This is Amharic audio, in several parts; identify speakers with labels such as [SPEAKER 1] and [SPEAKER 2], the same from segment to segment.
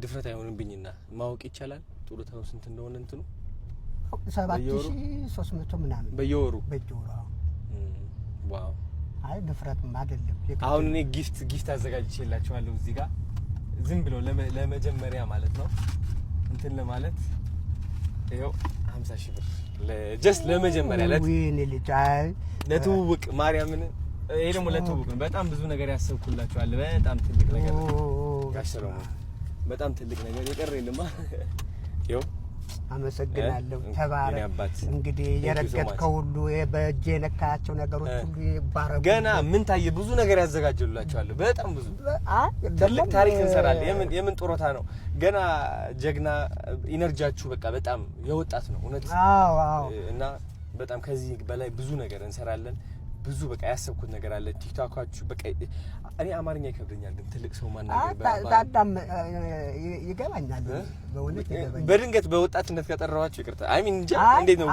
[SPEAKER 1] ድፍረት አይሆንብኝና ማወቅ ይቻላል ጡረታው ስንት እንደሆነ እንትኑ
[SPEAKER 2] 7300 ምናምን
[SPEAKER 1] በየወሩ ዋው
[SPEAKER 2] አይ ድፍረትም አይደለም
[SPEAKER 1] አሁን እኔ ጊፍት አዘጋጅቼላችኋለሁ እዚህ ጋር ዝም ብሎ ለመጀመሪያ ማለት ነው እንትን ለማለት ይሄው 50,000 ብር ለጀስት ለመጀመሪያ
[SPEAKER 2] ለወይኔ ልጅ
[SPEAKER 1] ለትውውቅ ማርያምን ይሄ ደግሞ ለትውውቅ ነው በጣም ብዙ ነገር ያሰብኩላችኋል በጣም ትልቅ ነገር ጋሽራው በጣም ትልቅ ነገር የቀረ የለማ ይሄው
[SPEAKER 2] አመሰግናለሁ ተባረክ እንግዲህ የረገጥከው ሁሉ በእጄ ነካቸው ነገሮች ሁሉ ይባረኩ ገና
[SPEAKER 1] ምን ታየ ብዙ ነገር ያዘጋጀሉላችኋል በጣም ብዙ ትልቅ ታሪክ እንሰራለን የምን ጡረታ ነው ገና ጀግና ኢነርጂያችሁ በቃ በጣም የወጣት ነው እውነት
[SPEAKER 2] አዎ
[SPEAKER 1] እና በጣም ከዚህ በላይ ብዙ ነገር እንሰራለን ብዙ በቃ ያሰብኩት ነገር አለ ቲክቶካችሁ በቃ እኔ አማርኛ ይከብደኛል ግን ትልቅ ሰው ማናገር
[SPEAKER 2] በጣም ይገባኛል በእውነት ይገባኛል
[SPEAKER 1] በድንገት በወጣትነት ከጠራዋችሁ ይቅርታ አይ ሚን እንዴት ነው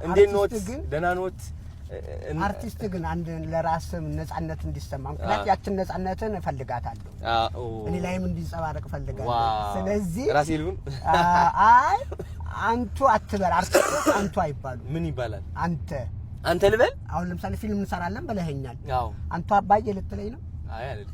[SPEAKER 1] እንዴት ነው ደህና ኖት
[SPEAKER 2] አርቲስት ግን አንድ ለራስም ነፃነት እንዲሰማ ምክንያት ያችን ነፃነትን እፈልጋታለሁ እኔ ላይም እንዲንጸባረቅ እፈልጋለሁ ስለዚህ
[SPEAKER 1] ራሴ ልሁን
[SPEAKER 2] አይ አንቱ አትበል አርቲስት አንቱ አይባሉ
[SPEAKER 1] ምን ይባላል
[SPEAKER 2] አንተ
[SPEAKER 1] ልበል
[SPEAKER 2] አሁን ለምሳሌ ፊልም እንሰራለን በለኸኛል
[SPEAKER 1] አዎ
[SPEAKER 2] አንተ አባዬ ልትለኝ ነው
[SPEAKER 1] አይ አይደል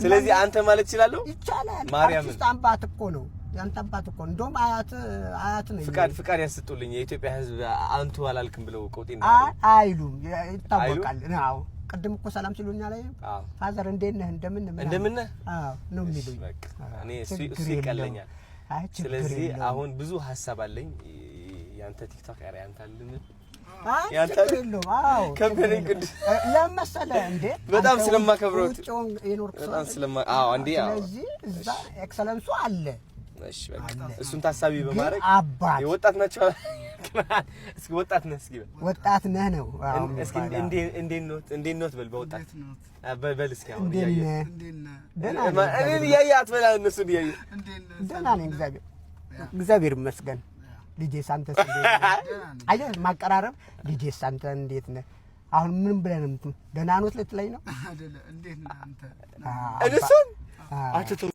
[SPEAKER 1] ስለዚህ አንተ ማለት ይችላልው
[SPEAKER 2] ይቻላል
[SPEAKER 1] ማርያም
[SPEAKER 2] አርቲስት አባት እኮ ነው ያንተ አባት እኮ እንደውም አያት ነው
[SPEAKER 1] ፍቃድ ያስጡልኝ የኢትዮጵያ ህዝብ አንቱ አላልክም ብለው ቆጤና
[SPEAKER 2] አይሉም ይታወቃል አዎ ቅድም እኮ ሰላም ሲሉኛ ላይ ፋዘር እንዴት ነህ እንደምን
[SPEAKER 1] አዎ
[SPEAKER 2] ነው የሚሉኝ
[SPEAKER 1] እኔ እሱ ይቀለኛል ስለዚህ አሁን ብዙ ሐሳብ አለኝ ያንተ ቲክቶክ አሪያ አንተ አልን ያንተ
[SPEAKER 2] አዎ
[SPEAKER 1] ከበረኝ ቅዱስ
[SPEAKER 2] ለምሳሌ እንዴ
[SPEAKER 1] በጣም ስለማከብረው
[SPEAKER 2] በጣም
[SPEAKER 1] አዎ እንዴ አዎ
[SPEAKER 2] ስለዚህ እዛ ኤክሰለንሱ አለ
[SPEAKER 1] እሺ በቃ እሱን ታሳቢ በማድረግ የወጣት ናቸው እስኪ ወጣት ነህ እስኪ
[SPEAKER 2] ወጣት ነህ ነው
[SPEAKER 1] አዎ እስኪ እንዴት ነው በል በወጣት በል እስኪ አሁን እኔ ያያት በላ እነሱ ያዩ
[SPEAKER 2] ደህና ነኝ እግዚአብሔር ይመስገን ልጄ ሳንተስ አይ ማቀራረብ ልጄ ሳንተ እንዴት ነህ አሁን ምን ብለን ደህና ኖት ልትለኝ ነው
[SPEAKER 1] አይደለ እንዴት ነህ አንተ እሱን አትተው